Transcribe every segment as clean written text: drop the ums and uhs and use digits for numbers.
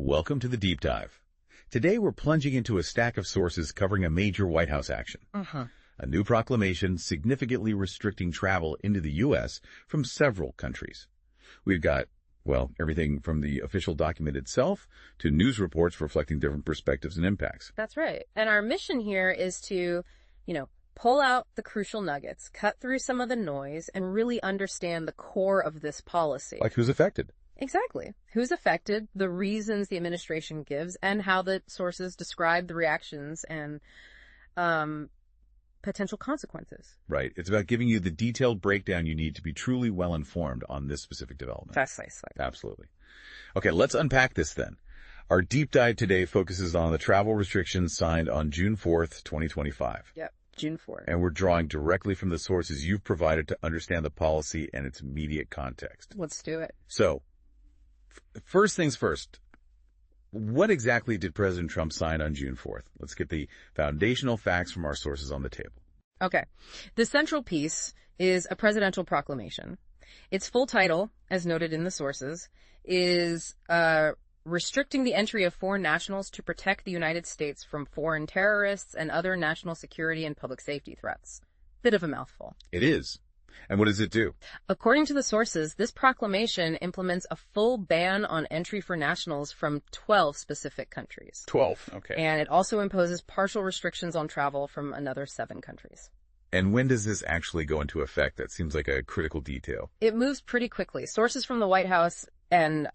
Welcome to the Deep Dive. Today we're plunging into a stack of sources covering a major White House action. A new proclamation significantly restricting travel into the U.S. from several countries. We've got, everything from the official document itself to news reports reflecting different perspectives and impacts. That's right. And our mission here is to, pull out the crucial nuggets, cut through some of the noise, and really understand the core of this policy. Like who's affected? Exactly. Who's affected, the reasons the administration gives, and how the sources describe the reactions and potential consequences. Right. It's about giving you the detailed breakdown you need to be truly well-informed on this specific development. Precisely. Absolutely. Okay, let's unpack this then. Our deep dive today focuses on the travel restrictions signed on June 4th, 2025. Yep, June 4th. And we're drawing directly from the sources you've provided to understand the policy and its immediate context. Let's do it. So, first things first, what exactly did President Trump sign on June 4th? Let's get the foundational facts from our sources on the table. Okay. The central piece is a presidential proclamation. Its full title, as noted in the sources, is restricting the entry of foreign nationals to protect the United States from foreign terrorists and other national security and public safety threats. Bit of a mouthful. It is. And what does it do? According to the sources, this proclamation implements a full ban on entry for nationals from 12 specific countries. 12, okay. And it also imposes partial restrictions on travel from another 7 countries. And when does this actually go into effect? That seems like a critical detail. It moves pretty quickly. Sources from the White House and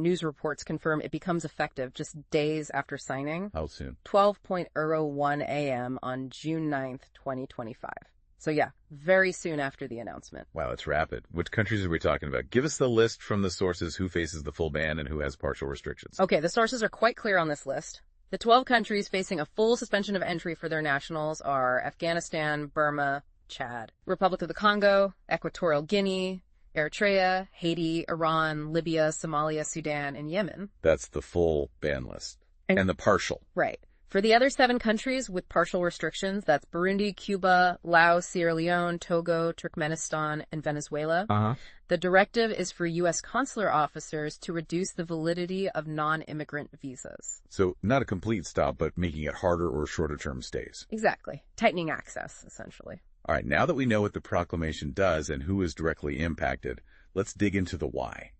news reports confirm it becomes effective just days after signing. How soon? 12:01 a.m. on June 9th, 2025. So yeah, very soon after the announcement. Wow, it's rapid. Which countries are we talking about? Give us the list from the sources who faces the full ban and who has partial restrictions. Okay, the sources are quite clear on this list. The 12 countries facing a full suspension of entry for their nationals are Afghanistan, Burma, Chad, Republic of the Congo, Equatorial Guinea, Eritrea, Haiti, Iran, Libya, Somalia, Sudan, and Yemen. That's the full ban list. And the partial. Right. For the other 7 countries with partial restrictions, that's Burundi, Cuba, Laos, Sierra Leone, Togo, Turkmenistan, and Venezuela. The directive is for U.S. consular officers to reduce the validity of non-immigrant visas. So not a complete stop, but making it harder or shorter-term stays. Exactly. Tightening access, essentially. All right, now that we know what the proclamation does and who is directly impacted, let's dig into the why.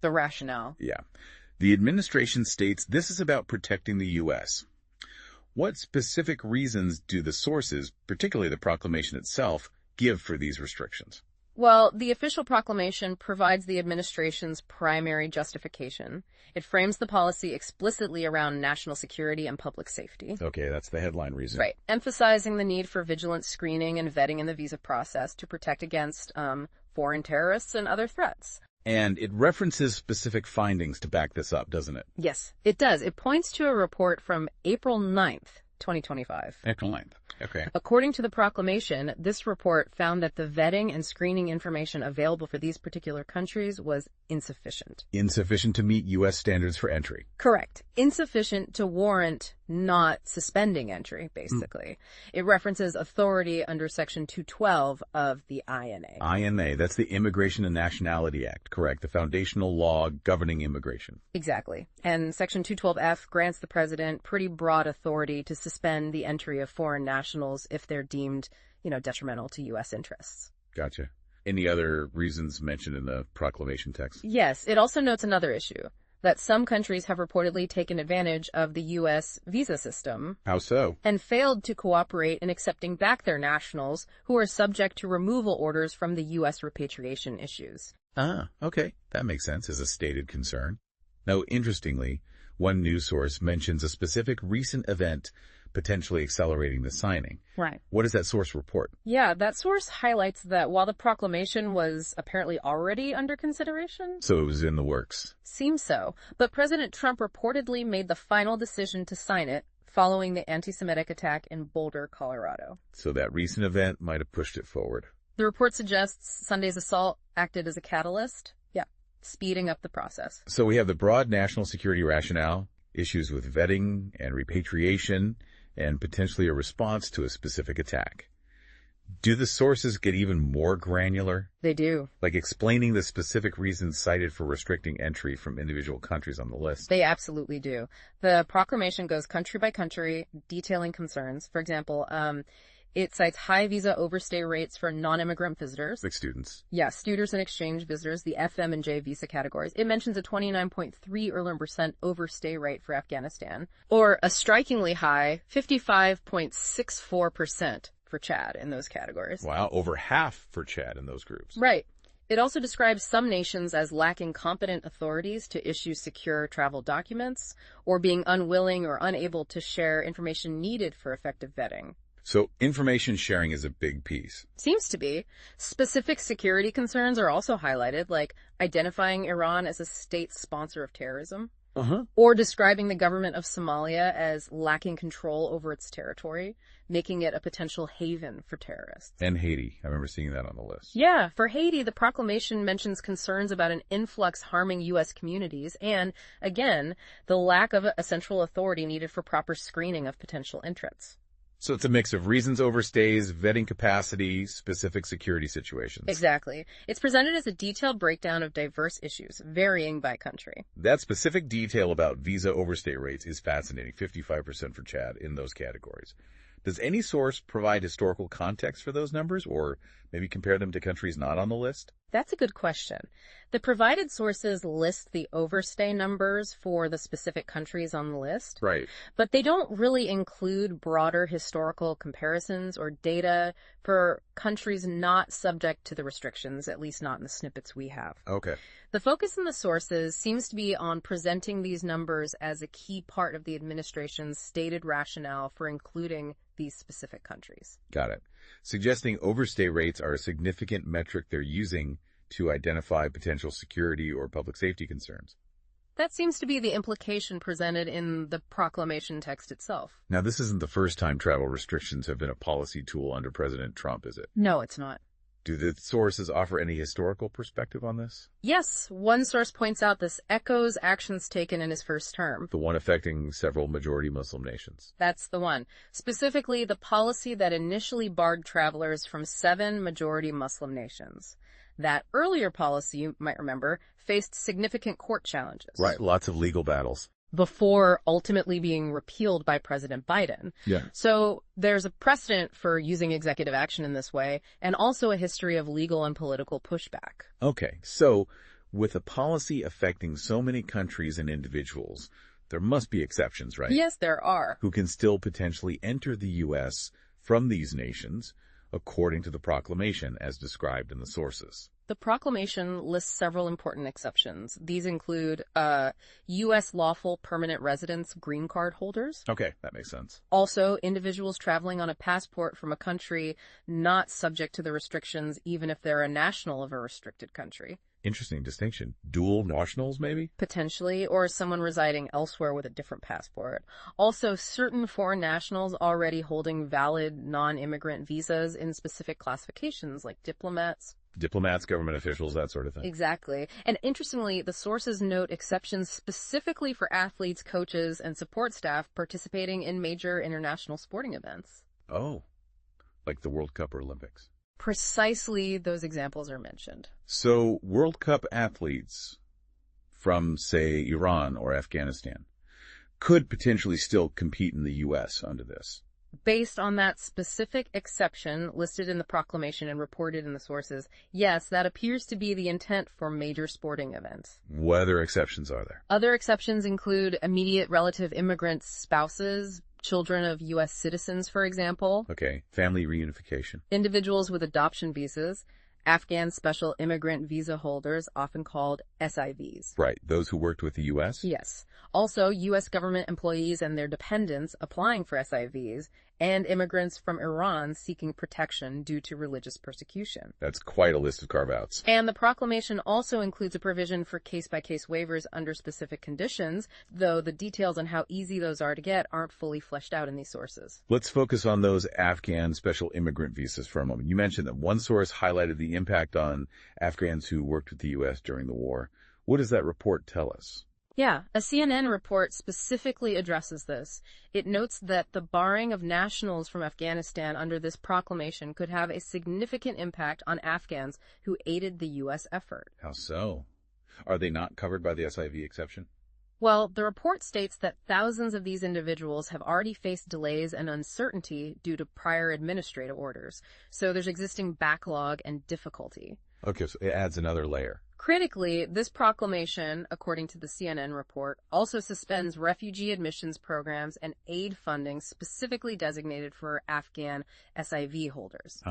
The rationale. Yeah. The administration states this is about protecting the U.S. What specific reasons do the sources, particularly the proclamation itself, give for these restrictions? Well, the official proclamation provides the administration's primary justification. It frames the policy explicitly around national security and public safety. Okay, that's the headline reason. Right. Emphasizing the need for vigilant screening and vetting in the visa process to protect against foreign terrorists and other threats. And it references specific findings to back this up, doesn't it? Yes, it does. It points to a report from April 9th, 2025. April 9th. Okay. According to the proclamation, this report found that the vetting and screening information available for these particular countries was insufficient. Insufficient to meet U.S. standards for entry. Correct. Insufficient to warrant not suspending entry, basically. It references authority under Section 212 of the INA. INA, that's the Immigration and Nationality Act, correct? The foundational law governing immigration. Exactly. And Section 212F grants the president pretty broad authority to suspend the entry of foreign nationals if they're deemed, detrimental to U.S. interests. Gotcha. Any other reasons mentioned in the proclamation text? Yes. It also notes another issue, that some countries have reportedly taken advantage of the U.S. visa system. How so? And failed to cooperate in accepting back their nationals who are subject to removal orders from the U.S. repatriation issues. Ah, okay. That makes sense as a stated concern. Now, interestingly, one news source mentions a specific recent event potentially accelerating the signing. Right. What does that source report? Yeah, that source highlights that while the proclamation was apparently already under consideration... So it was in the works. Seems so. But President Trump reportedly made the final decision to sign it following the anti-Semitic attack in Boulder, Colorado. So that recent event might have pushed it forward. The report suggests Sunday's assault acted as a catalyst. Yeah, speeding up the process. So we have the broad national security rationale, issues with vetting and repatriation, and potentially a response to a specific attack. Do the sources get even more granular? They do. Like explaining the specific reasons cited for restricting entry from individual countries on the list? They absolutely do. The proclamation goes country by country, detailing concerns. For example, it cites high visa overstay rates for non-immigrant visitors. Like students. Yeah, students and exchange visitors, the FM and J visa categories. It mentions a 29.3% overstay rate for Afghanistan, or a strikingly high 55.64% for Chad in those categories. Wow, over half for Chad in those groups. Right. It also describes some nations as lacking competent authorities to issue secure travel documents, or being unwilling or unable to share information needed for effective vetting. So information sharing is a big piece. Seems to be. Specific security concerns are also highlighted, like identifying Iran as a state sponsor of terrorism, or describing the government of Somalia as lacking control over its territory, making it a potential haven for terrorists. And Haiti. I remember seeing that on the list. Yeah, for Haiti, the proclamation mentions concerns about an influx harming U.S. communities and, again, the lack of a central authority needed for proper screening of potential entrants. So it's a mix of reasons overstays, vetting capacity, specific security situations. Exactly. It's presented as a detailed breakdown of diverse issues, varying by country. That specific detail about visa overstay rates is fascinating, 55% for Chad in those categories. Does any source provide historical context for those numbers, or maybe compare them to countries not on the list? That's a good question. The provided sources list the overstay numbers for the specific countries on the list. Right. But they don't really include broader historical comparisons or data for countries not subject to the restrictions, at least not in the snippets we have. Okay. The focus in the sources seems to be on presenting these numbers as a key part of the administration's stated rationale for including these specific countries. Got it. Suggesting overstay rates are a significant metric they're using to identify potential security or public safety concerns. That seems to be the implication presented in the proclamation text itself. Now, this isn't the first time travel restrictions have been a policy tool under President Trump, is it? No, it's not. Do the sources offer any historical perspective on this? Yes, one source points out this echoes actions taken in his first term. The one affecting several majority Muslim nations. That's the one. Specifically, the policy that initially barred travelers from 7 majority Muslim nations. That earlier policy, you might remember, faced significant court challenges. Right, lots of legal battles. Before ultimately being repealed by President Biden. Yeah. So there's a precedent for using executive action in this way, and also a history of legal and political pushback. Okay, so with a policy affecting so many countries and individuals, there must be exceptions, right? Yes, there are. Who can still potentially enter the U.S. from these nations, according to the proclamation as described in the sources. The proclamation lists several important exceptions. These include U.S. lawful permanent residents, green card holders. Okay, that makes sense. Also, individuals traveling on a passport from a country not subject to the restrictions, even if they're a national of a restricted country. Interesting distinction. Dual nationals, maybe? Potentially, or someone residing elsewhere with a different passport. Also, certain foreign nationals already holding valid non-immigrant visas in specific classifications, like diplomats, government officials, that sort of thing. Exactly. And interestingly, the sources note exceptions specifically for athletes, coaches, and support staff participating in major international sporting events. Oh, like the World Cup or Olympics. Precisely those examples are mentioned. So World Cup athletes from, say, Iran or Afghanistan could potentially still compete in the U.S. under this. Based on that specific exception listed in the proclamation and reported in the sources, yes, that appears to be the intent for major sporting events. What other exceptions are there? Other exceptions include immediate relative immigrants' spouses, children of U.S. citizens, for example. Okay, family reunification. Individuals with adoption visas, Afghan Special Immigrant Visa holders, often called SIVs. Right, those who worked with the U.S.? Yes. Also, U.S. government employees and their dependents applying for SIVs, and immigrants from Iran seeking protection due to religious persecution. That's quite a list of carve-outs. And the proclamation also includes a provision for case-by-case waivers under specific conditions, though the details on how easy those are to get aren't fully fleshed out in these sources. Let's focus on those Afghan special immigrant visas for a moment. You mentioned that one source highlighted the impact on Afghans who worked with the U.S. during the war. What does that report tell us? Yeah, a CNN report specifically addresses this. It notes that the barring of nationals from Afghanistan under this proclamation could have a significant impact on Afghans who aided the U.S. effort. How so? Are they not covered by the SIV exception? Well, the report states that thousands of these individuals have already faced delays and uncertainty due to prior administrative orders, so there's existing backlog and difficulty. Okay, so it adds another layer. Critically, this proclamation, according to the CNN report, also suspends refugee admissions programs and aid funding specifically designated for Afghan SIV holders.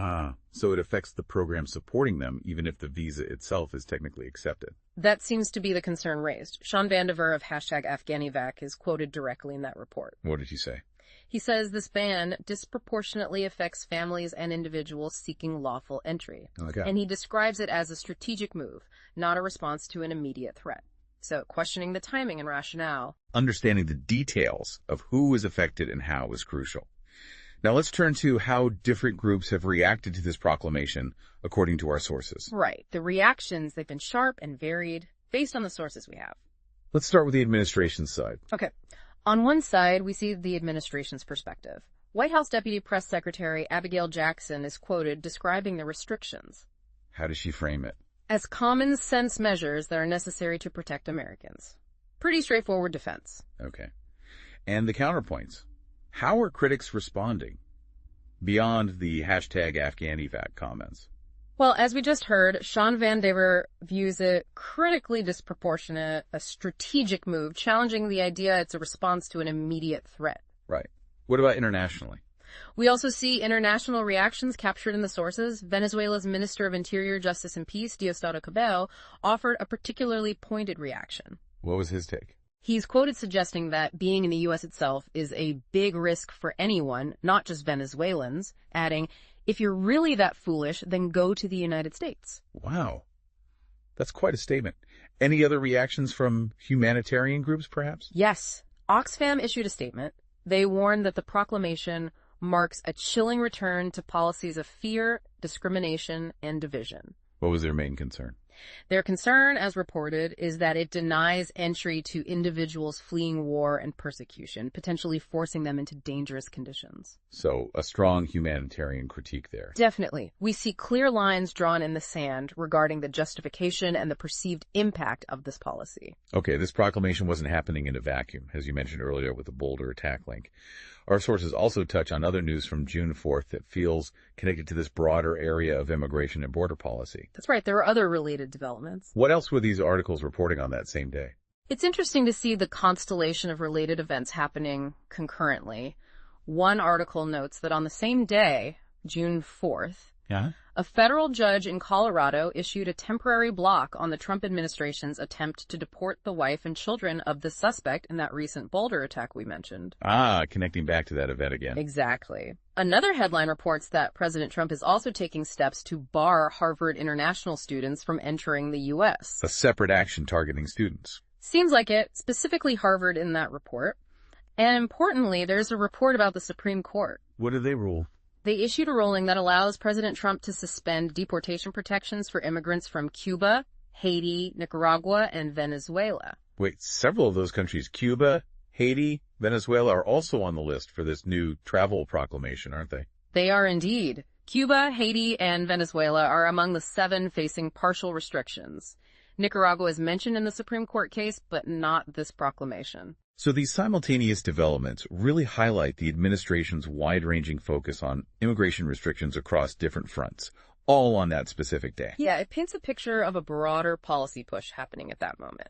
So it affects the program supporting them, even if the visa itself is technically accepted. That seems to be the concern raised. Sean Vandiver of #AfghaniVac is quoted directly in that report. What did he say? He says this ban disproportionately affects families and individuals seeking lawful entry. Okay. And he describes it as a strategic move, not a response to an immediate threat. So questioning the timing and rationale. Understanding the details of who is affected and how is crucial. Now let's turn to how different groups have reacted to this proclamation, according to our sources. Right. The reactions, they've been sharp and varied based on the sources we have. Let's start with the administration's side. Okay. On one side, we see the administration's perspective. White House Deputy Press Secretary Abigail Jackson is quoted describing the restrictions. How does she frame it? As common sense measures that are necessary to protect Americans. Pretty straightforward defense. Okay. And the counterpoints. How are critics responding beyond the #AfghaniVac comments? Well, as we just heard, Sean Vandiver views it critically disproportionate, a strategic move, challenging the idea it's a response to an immediate threat. Right. What about internationally? We also see international reactions captured in the sources. Venezuela's Minister of Interior, Justice and Peace, Diosdado Cabello, offered a particularly pointed reaction. What was his take? He's quoted suggesting that being in the U.S. itself is a big risk for anyone, not just Venezuelans, adding, "If you're really that foolish, then go to the United States." Wow. That's quite a statement. Any other reactions from humanitarian groups, perhaps? Yes. Oxfam issued a statement. They warned that the proclamation marks a chilling return to policies of fear, discrimination, and division. What was their main concern? Their concern, as reported, is that it denies entry to individuals fleeing war and persecution, potentially forcing them into dangerous conditions. So, a strong humanitarian critique there. Definitely. We see clear lines drawn in the sand regarding the justification and the perceived impact of this policy. Okay, this proclamation wasn't happening in a vacuum, as you mentioned earlier with the Boulder attack link. Our sources also touch on other news from June 4th that feels connected to this broader area of immigration and border policy. That's right. There were other related developments. What else were these articles reporting on that same day? It's interesting to see the constellation of related events happening concurrently. One article notes that on the same day, June 4th, a federal judge in Colorado issued a temporary block on the Trump administration's attempt to deport the wife and children of the suspect in that recent Boulder attack we mentioned. Connecting back to that event again. Exactly. Another headline reports that President Trump is also taking steps to bar Harvard international students from entering the U.S. A separate action targeting students. Seems like it, specifically Harvard in that report. And importantly, there's a report about the Supreme Court. What did they rule? They issued a ruling that allows President Trump to suspend deportation protections for immigrants from Cuba, Haiti, Nicaragua, and Venezuela. Wait, several of those countries, Cuba, Haiti, Venezuela, are also on the list for this new travel proclamation, aren't they? They are indeed. Cuba, Haiti, and Venezuela are among the 7 facing partial restrictions. Nicaragua is mentioned in the Supreme Court case, but not this proclamation. So these simultaneous developments really highlight the administration's wide-ranging focus on immigration restrictions across different fronts, all on that specific day. Yeah, it paints a picture of a broader policy push happening at that moment.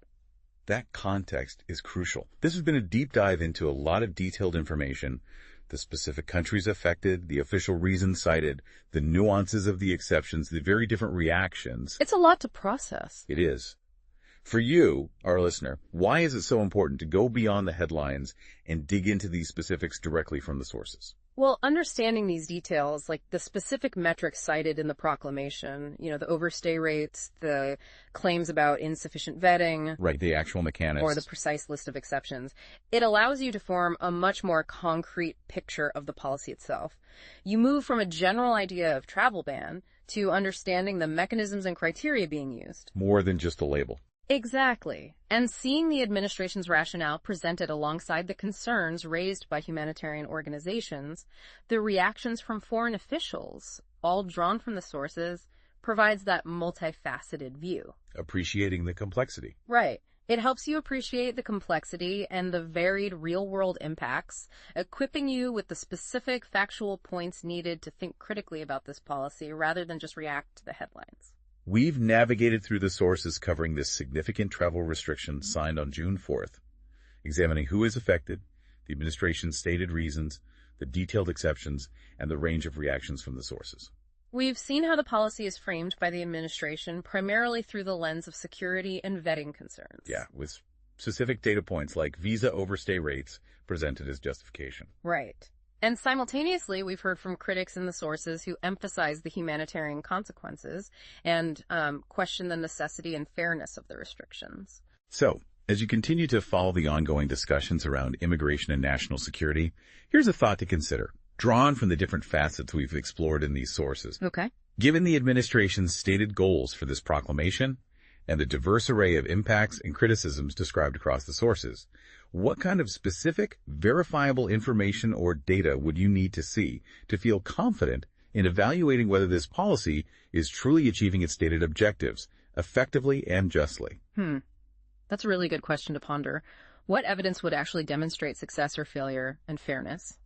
That context is crucial. This has been a deep dive into a lot of detailed information, the specific countries affected, the official reasons cited, the nuances of the exceptions, the very different reactions. It's a lot to process. It is. For you, our listener, why is it so important to go beyond the headlines and dig into these specifics directly from the sources? Well, understanding these details, like the specific metrics cited in the proclamation, the overstay rates, the claims about insufficient vetting. Right, the actual mechanics. Or the precise list of exceptions. It allows you to form a much more concrete picture of the policy itself. You move from a general idea of travel ban to understanding the mechanisms and criteria being used. More than just a label. Exactly. And seeing the administration's rationale presented alongside the concerns raised by humanitarian organizations, the reactions from foreign officials, all drawn from the sources, provides that multifaceted view. Appreciating the complexity. Right. It helps you appreciate the complexity and the varied real-world impacts, equipping you with the specific factual points needed to think critically about this policy rather than just react to the headlines. We've navigated through the sources covering this significant travel restriction signed on June 4th, examining who is affected, the administration's stated reasons, the detailed exceptions, and the range of reactions from the sources. We've seen how the policy is framed by the administration primarily through the lens of security and vetting concerns. Yeah, with specific data points like visa overstay rates presented as justification. Right. And simultaneously, we've heard from critics in the sources who emphasize the humanitarian consequences and question the necessity and fairness of the restrictions. So, as you continue to follow the ongoing discussions around immigration and national security, here's a thought to consider, drawn from the different facets we've explored in these sources. Okay. Given the administration's stated goals for this proclamation and the diverse array of impacts and criticisms described across the sources, what kind of specific, verifiable information or data would you need to see to feel confident in evaluating whether this policy is truly achieving its stated objectives, effectively and justly? That's a really good question to ponder. What evidence would actually demonstrate success or failure and fairness?